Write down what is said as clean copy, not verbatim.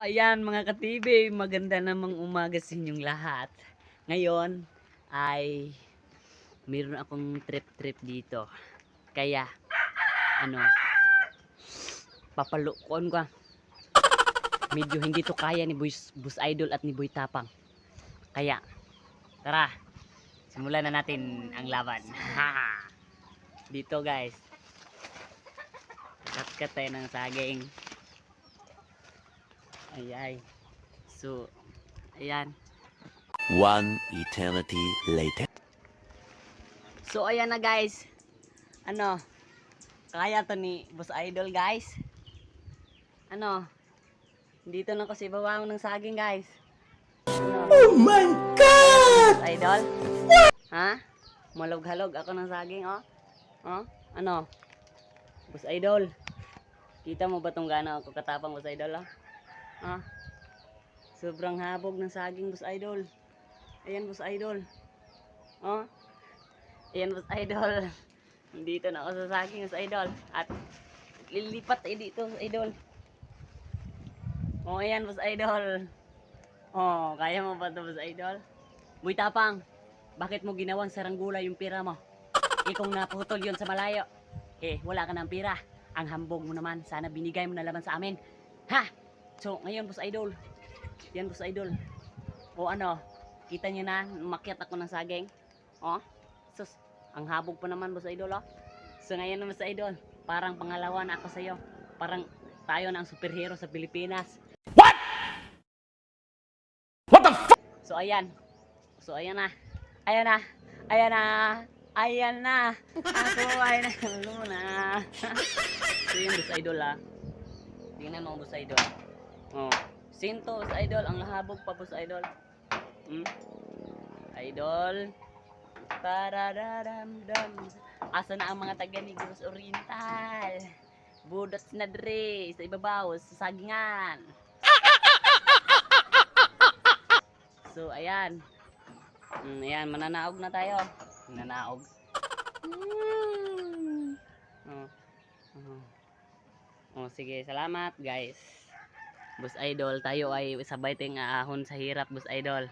Ayan mga ka-TV, maganda namang umaga sa inyong lahat. Ngayon ay mayroon akong trip dito. Kaya ano, papalukuan ko. Medyo hindi to kaya ni Bus Idol at ni Boy Tapang. Kaya tara, simulan na natin ang laban. Dito guys, kat tayo ng saging. Ay. So, ayan. One eternity later. So, ayan na guys. Ano, kaya to ni Boss Idol guys. Ano, dito na kasi babaw ng saging guys. Ano, Oh my God! Boss Idol? Ha? Malog-halog ako ng saging, oh. Oh, ano? Boss Idol. Kita mo ba tong gana ako katapang, Boss Idol, oh? Ah. Sobrang habog ng saging, Boss Idol. Ayan, Boss Idol. Oh. Ayan, Boss Idol. Dito na ako sa saging, Boss Idol. At lilipat dito, Boss Idol. Oh, ayan, Boss Idol. Oh, kaya mo ba ito, Boss Idol? Boy Tapang, bakit mo ginawang saranggula yung pira mo? Ikaw naputol yon sa malayo. Wala ka ng pira. Ang hambog mo naman, sana binigay mo na laman sa amin. Ha? So, ngayon, Boss Idol. Yan, Boss Idol. O ano, kita nyo na, makyat ako ng saging. Oh, sus, ang habog pa naman, Boss Idol, oh. So, ngayon, Boss Idol, parang pangalawa na ako sa'yo. Parang tayo na ang superhero sa Pilipinas. What the fuck? So, ayan. So, ayan na. Ayan na. Ayan na. Ayan na. Ako ay nahalo na. So, yun, Boss Idol, ah. Tingnan mo, Boss Idol. Oh. Sinto, Boss Idol. Ang lahabog pa, Boss Idol. Idol. Pararamdam. Asa na ang mga taga Negros Oriental? Budot na dre sa ibabaw, sa sagingan. So, ayan. Ayan, mananaog na tayo. Mananaog. Sige, salamat guys. Boss Idol, tayo ay sabay tayong aahon sa hirap, Boss Idol.